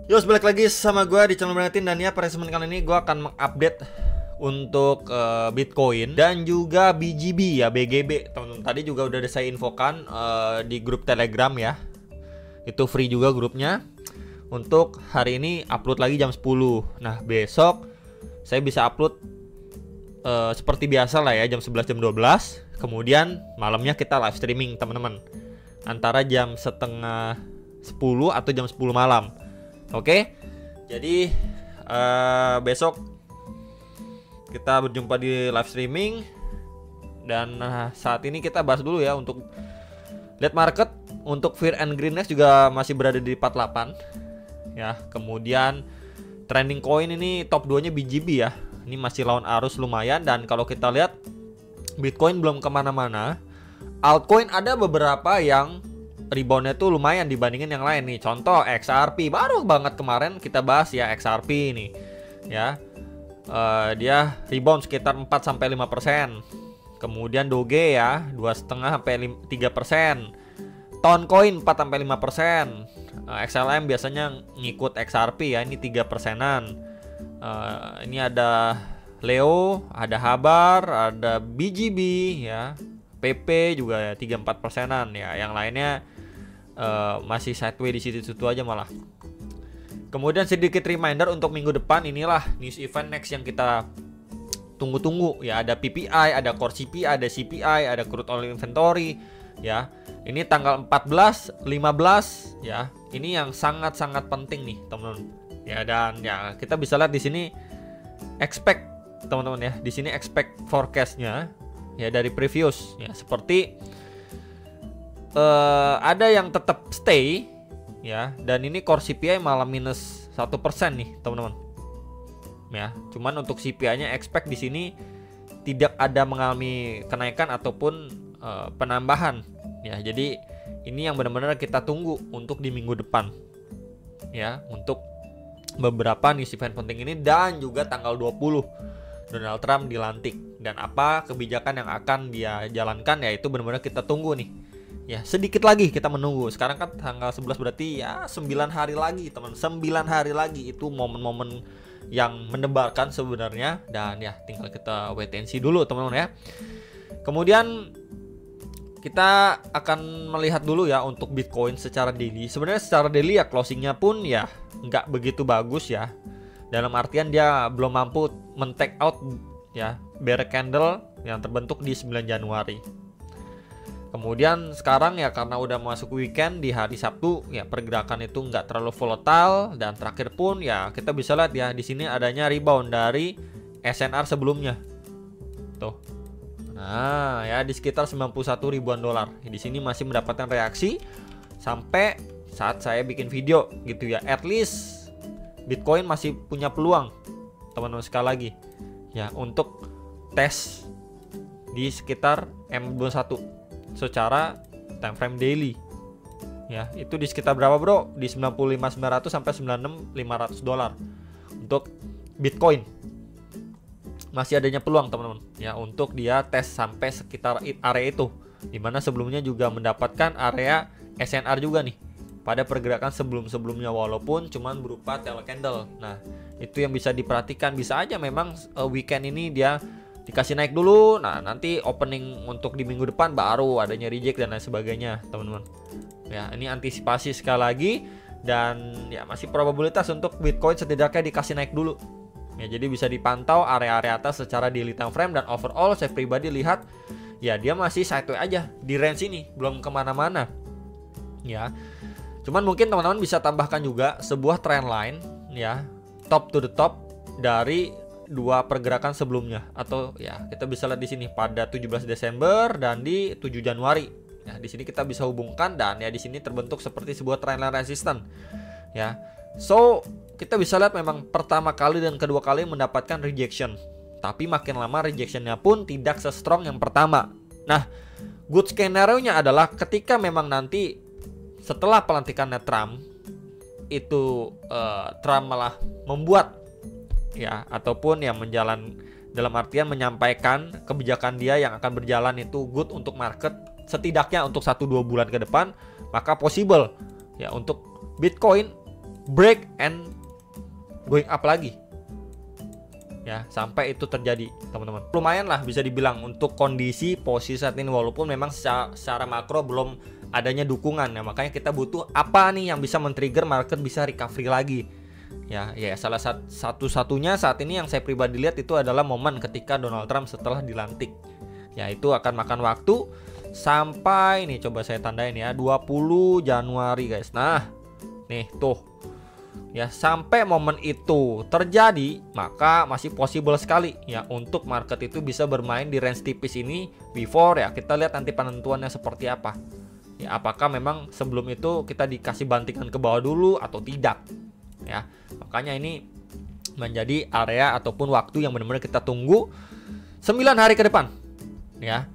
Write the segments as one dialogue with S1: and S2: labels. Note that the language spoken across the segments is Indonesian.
S1: Yo, balik lagi sama gue di channel Bernatin. Dan ya, pada kesempatan kali ini gue akan mengupdate untuk Bitcoin dan juga BGB ya, BGB. Teman-teman, tadi juga udah saya infokan di grup Telegram ya. Itu free juga grupnya. Untuk hari ini upload lagi jam 10. Nah, besok saya bisa upload seperti biasa lah ya, jam 11, jam 12. Kemudian malamnya kita live streaming, teman-teman. Antara jam setengah 10 atau jam 10 malam. Oke, jadi besok kita berjumpa di live streaming. Dan saat ini kita bahas dulu ya untuk lihat market. Untuk Fear and Greenness juga masih berada di 48 ya. Kemudian trending coin ini top 2 nya BGB ya. Ini masih lawan arus lumayan. Dan kalau kita lihat Bitcoin belum kemana-mana. Altcoin ada beberapa yang reboundnya tuh lumayan dibandingin yang lain nih. Contoh XRP, baru banget kemarin kita bahas ya XRP ini ya. Dia rebound sekitar 4-5%. Kemudian Doge ya 2,5-3%. Toncoin 4-5%. XLM biasanya ngikut XRP ya, ini 3%-an. Ini ada Leo, ada Habar, ada BGB ya. PP juga ya 3-4%-an ya. Yang lainnya masih sideways di situ-situ aja malah. Kemudian sedikit reminder untuk minggu depan, inilah news event next yang kita tunggu-tunggu ya. Ada PPI, ada core CPI, ada CPI, ada crude oil inventory ya. Ini tanggal 14, 15 ya. Ini yang sangat-sangat penting nih, teman-teman. Ya, dan ya kita bisa lihat di sini expect, teman-teman ya. Di sini expect forecast-nya ya dari previous ya, seperti ada yang tetap stay ya, dan ini core CPI malah minus 1% nih, teman-teman. Ya, cuman untuk CPI-nya expect di sini tidak ada mengalami kenaikan ataupun penambahan ya. Jadi ini yang benar-benar kita tunggu untuk di minggu depan ya, untuk beberapa news event penting ini. Dan juga tanggal 20 Donald Trump dilantik, dan apa kebijakan yang akan dia jalankan ya, itu benar-benar kita tunggu nih. Ya, sedikit lagi kita menunggu. Sekarang kan tanggal 11, berarti ya 9 hari lagi, teman. 9 hari lagi, itu momen-momen yang mendebarkan sebenarnya. Dan ya tinggal kita wait and see dulu, teman-teman ya. Kemudian kita akan melihat dulu ya untuk Bitcoin secara daily. Sebenarnya secara daily ya closingnya pun ya nggak begitu bagus ya. Dalam artian dia belum mampu men-take out ya bear candle yang terbentuk di 9 Januari. Kemudian sekarang ya karena udah masuk weekend di hari Sabtu ya, pergerakan itu nggak terlalu volatile. Dan terakhir pun ya kita bisa lihat ya di sini adanya rebound dari SNR sebelumnya. Tuh. Nah, ya di sekitar 91 ribuan dolar. Di sini masih mendapatkan reaksi sampai saat saya bikin video gitu ya. At least Bitcoin masih punya peluang, teman-teman, sekali lagi ya, untuk tes di sekitar M21 secara time frame daily ya. Itu di sekitar berapa, bro? Di 95.900 sampai 96.500 dolar untuk Bitcoin. Masih adanya peluang, teman-teman ya, untuk dia tes sampai sekitar area itu, dimana sebelumnya juga mendapatkan area SNR juga nih pada pergerakan sebelum-sebelumnya, walaupun cuman berupa tail candle. Nah, itu yang bisa diperhatikan. Bisa aja memang weekend ini dia dikasih naik dulu. Nah, nanti opening untuk di minggu depan baru adanya reject dan lain sebagainya, teman-teman. Ya, ini antisipasi sekali lagi. Dan ya masih probabilitas untuk Bitcoin setidaknya dikasih naik dulu. Ya, jadi bisa dipantau area-area atas secara daily time frame. Dan overall saya pribadi lihat ya dia masih sideways aja di range ini, belum kemana-mana ya. Cuman mungkin teman-teman bisa tambahkan juga sebuah trend line ya, top to the top dari dua pergerakan sebelumnya. Atau ya kita bisa lihat di sini pada 17 Desember dan di 7 Januari. Ya, di sini kita bisa hubungkan, dan ya di sini terbentuk seperti sebuah trend line resistance ya. So, kita bisa lihat memang pertama kali dan kedua kali mendapatkan rejection, tapi makin lama rejectionnya pun tidak se-strong yang pertama. Nah, good scenario-nya adalah ketika memang nanti setelah pelantikannya Trump itu Trump malah membuat ya, ataupun yang menjalan, dalam artian menyampaikan kebijakan dia yang akan berjalan itu good untuk market setidaknya untuk 1-2 bulan ke depan, maka possible ya untuk Bitcoin break and going up lagi. Ya, sampai itu terjadi, teman-teman. Lumayan lah bisa dibilang untuk kondisi posisi saat ini, walaupun memang secara makro belum adanya dukungan. Ya, makanya kita butuh apa nih yang bisa men-trigger market bisa recovery lagi. Ya, salah satu-satunya saat ini yang saya pribadi lihat itu adalah momen ketika Donald Trump setelah dilantik. Ya, itu akan makan waktu sampai nih, coba saya tandain ya, 20 Januari guys. Nah, nih tuh. Ya, sampai momen itu terjadi, maka masih possible sekali ya untuk market itu bisa bermain di range tipis ini before ya. Kita lihat nanti penentuannya seperti apa. Ya, apakah memang sebelum itu kita dikasih bantingan ke bawah dulu atau tidak. Ya, makanya ini menjadi area ataupun waktu yang benar-benar kita tunggu 9 hari ke depan. Ya.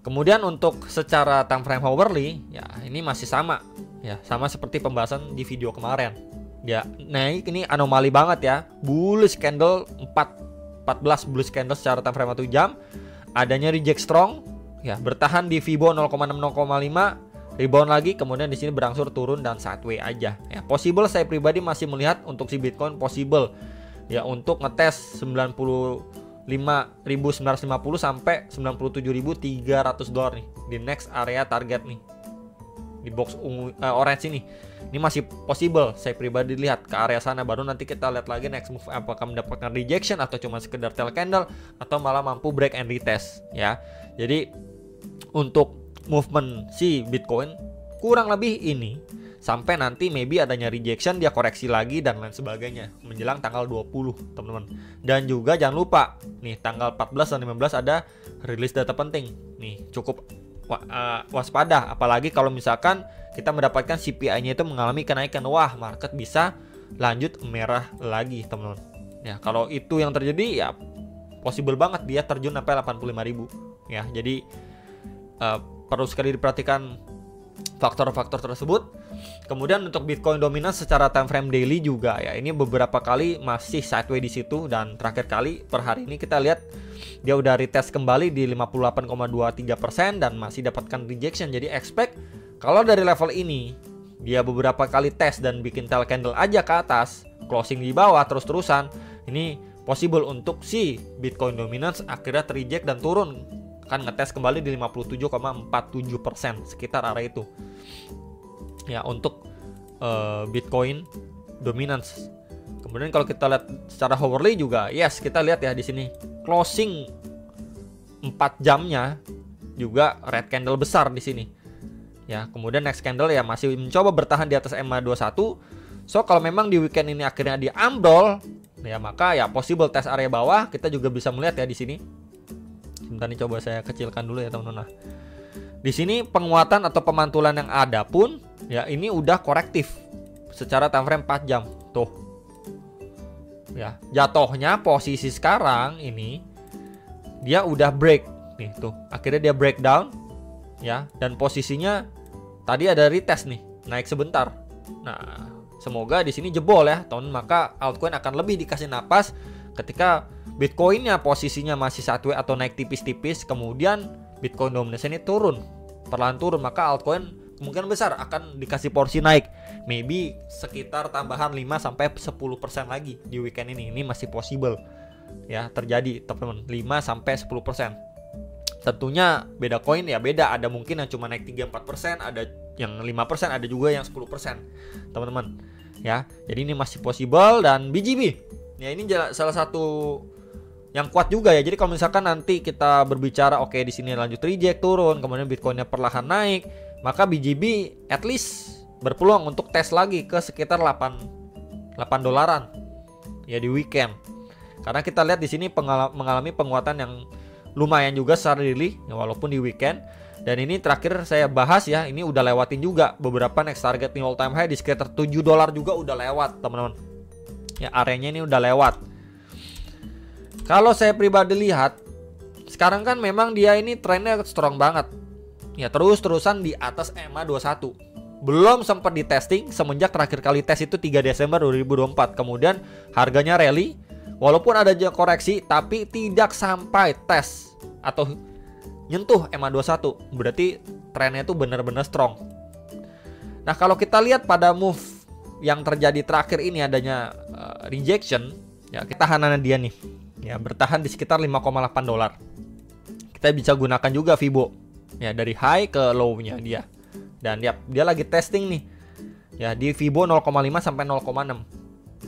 S1: Kemudian untuk secara time frame hourly, ya ini masih sama. Ya, sama seperti pembahasan di video kemarin. Ya, naik ini anomali banget ya. Bullish candle 14 bullish candle secara time frame 1 jam. Adanya reject strong, ya bertahan di Fibo 0,6 0,5, rebound lagi, kemudian di sini berangsur turun dan sideways aja. Ya, possible saya pribadi masih melihat untuk si Bitcoin possible ya untuk ngetes 95.950 sampai 97.300 dolar nih di next area target nih. Di box ungu orange ini masih possible saya pribadi lihat ke area sana, baru nanti kita lihat lagi next move apakah mendapatkan rejection atau cuma sekedar tail candle atau malah mampu break and retest ya. Jadi untuk movement si Bitcoin kurang lebih ini sampai nanti maybe adanya rejection, dia koreksi lagi dan lain sebagainya menjelang tanggal 20 teman-teman. Dan juga jangan lupa nih tanggal 14 dan 15 ada rilis data penting nih, cukup waspada, apalagi kalau misalkan kita mendapatkan CPI-nya itu mengalami kenaikan, wah market bisa lanjut merah lagi teman-teman. Ya, kalau itu yang terjadi ya possible banget dia terjun sampai 85.000 ya. Jadi perlu sekali diperhatikan faktor-faktor tersebut. Kemudian untuk Bitcoin dominan secara time frame daily juga ya, ini beberapa kali masih sideways di situ, dan terakhir kali per hari ini kita lihat dia udah retest kembali di 58,23% dan masih dapatkan rejection. Jadi expect kalau dari level ini dia beberapa kali tes dan bikin tail candle aja ke atas, closing di bawah terus-terusan, ini possible untuk si Bitcoin dominance akhirnya terreject dan turun, kan ngetes kembali di 57,47%, sekitar area itu ya untuk Bitcoin dominance. Kemudian kalau kita lihat secara hourly juga, yes kita lihat ya di sini closing 4 jamnya juga red candle besar di sini. Ya, kemudian next candle ya masih mencoba bertahan di atas MA21. So kalau memang di weekend ini akhirnya di ambrol, ya maka ya possible tes area bawah kita juga bisa melihat ya di sini. Sebentar nih coba saya kecilkan dulu ya teman-teman. Nah, di sini penguatan atau pemantulan yang ada pun ya ini udah korektif secara time frame 4 jam. Tuh. Ya, jatuhnya posisi sekarang ini dia udah break nih tuh. Akhirnya dia breakdown ya, dan posisinya tadi ada retest nih, naik sebentar. Nah, semoga di sini jebol ya, maka altcoin akan lebih dikasih napas ketika Bitcoinnya posisinya masih sideways atau naik tipis-tipis, kemudian Bitcoin dominance ini turun, perlahan turun, maka altcoin kemungkinan besar akan dikasih porsi naik, maybe sekitar tambahan 5-10% lagi di weekend ini. Ini masih possible ya terjadi teman-teman, 5-10%. Tentunya beda koin ya beda, ada mungkin yang cuma naik 3-4%, ada yang 5%, ada juga yang 10% teman-teman ya. Jadi ini masih possible. Dan BGB ya ini salah satu yang kuat juga ya. Jadi kalau misalkan nanti kita berbicara oke di sini lanjut reject turun, kemudian Bitcoinnya perlahan naik, maka BGB at least berpeluang untuk tes lagi ke sekitar 8 dolaran ya di weekend. Karena kita lihat di sini mengalami penguatan yang lumayan juga secara daily ya, walaupun di weekend. Dan ini terakhir saya bahas ya, ini udah lewatin juga beberapa next target nih all time high di sekitar 7 dolar juga udah lewat teman-teman. Ya areanya ini udah lewat. Kalau saya pribadi lihat sekarang kan memang dia ini trennya strong banget. Ya terus-terusan di atas MA21. Belum sempat di testing semenjak terakhir kali tes itu 3 Desember 2024. Kemudian harganya rally, walaupun ada koreksi tapi tidak sampai tes atau nyentuh MA21. Berarti trennya itu benar-benar strong. Nah, kalau kita lihat pada move yang terjadi terakhir ini adanya rejection, ya kita tahanannya dia nih, ya bertahan di sekitar 5,8 dolar. Kita bisa gunakan juga Fibo, ya dari high ke low-nya dia. Dan dia lagi testing nih, ya di Fibo 0,5 sampai 0,6.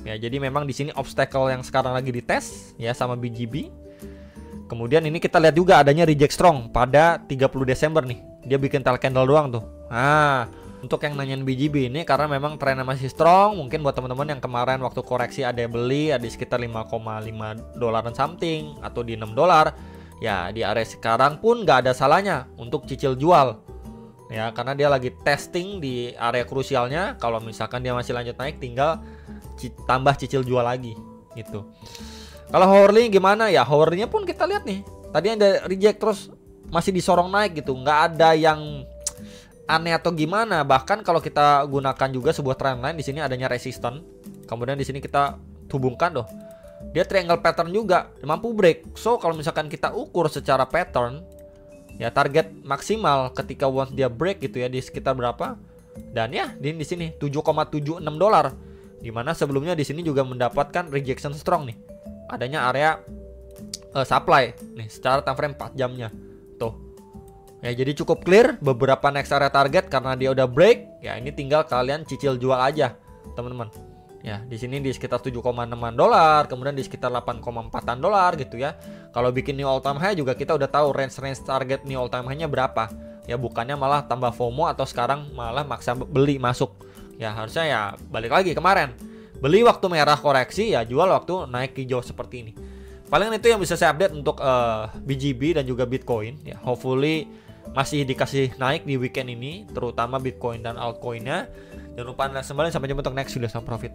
S1: Ya jadi memang di sini obstacle yang sekarang lagi dites ya sama BGB. Kemudian ini kita lihat juga adanya reject strong pada 30 Desember nih. Dia bikin tail candle doang tuh. Nah, untuk yang nanyain BGB ini karena memang trennya masih strong, mungkin buat teman-teman yang kemarin waktu koreksi ada yang beli, ada di sekitar 5,5 dolaran something atau di 6 dolar, ya di area sekarang pun nggak ada salahnya untuk cicil jual. Ya, karena dia lagi testing di area krusialnya. Kalau misalkan dia masih lanjut naik, tinggal tambah cicil jual lagi gitu. Kalau hourly gimana ya? Hourly-nya pun kita lihat nih. Tadi ada reject terus masih disorong naik gitu. Nggak ada yang aneh atau gimana. Bahkan kalau kita gunakan juga sebuah trendline, di sini adanya resistance. Kemudian di sini kita hubungkan doh. Dia triangle pattern juga, mampu break. So kalau misalkan kita ukur secara pattern, ya target maksimal ketika once dia break gitu ya di sekitar berapa? Dan ya di sini 7,76 dolar. Dimana sebelumnya di sini juga mendapatkan rejection strong nih. Adanya area supply nih secara time frame 4 jamnya. Tuh. Ya jadi cukup clear beberapa next area target karena dia udah break. Ya ini tinggal kalian cicil jual aja, teman-teman. Ya di sini di sekitar 7,6 dolar, kemudian di sekitar 8,4 dolar gitu ya. Kalau bikin new all time high juga kita udah tahu range target new all time high-nya berapa. Ya bukannya malah tambah FOMO atau sekarang malah maksa beli masuk. Ya harusnya ya balik lagi kemarin. Beli waktu merah koreksi, ya jual waktu naik hijau seperti ini. Paling itu yang bisa saya update untuk BGB dan juga Bitcoin. Ya hopefully masih dikasih naik di weekend ini, terutama Bitcoin dan altcoinnya. Jangan lupa like, sampai jumpa untuk next video, sama profit.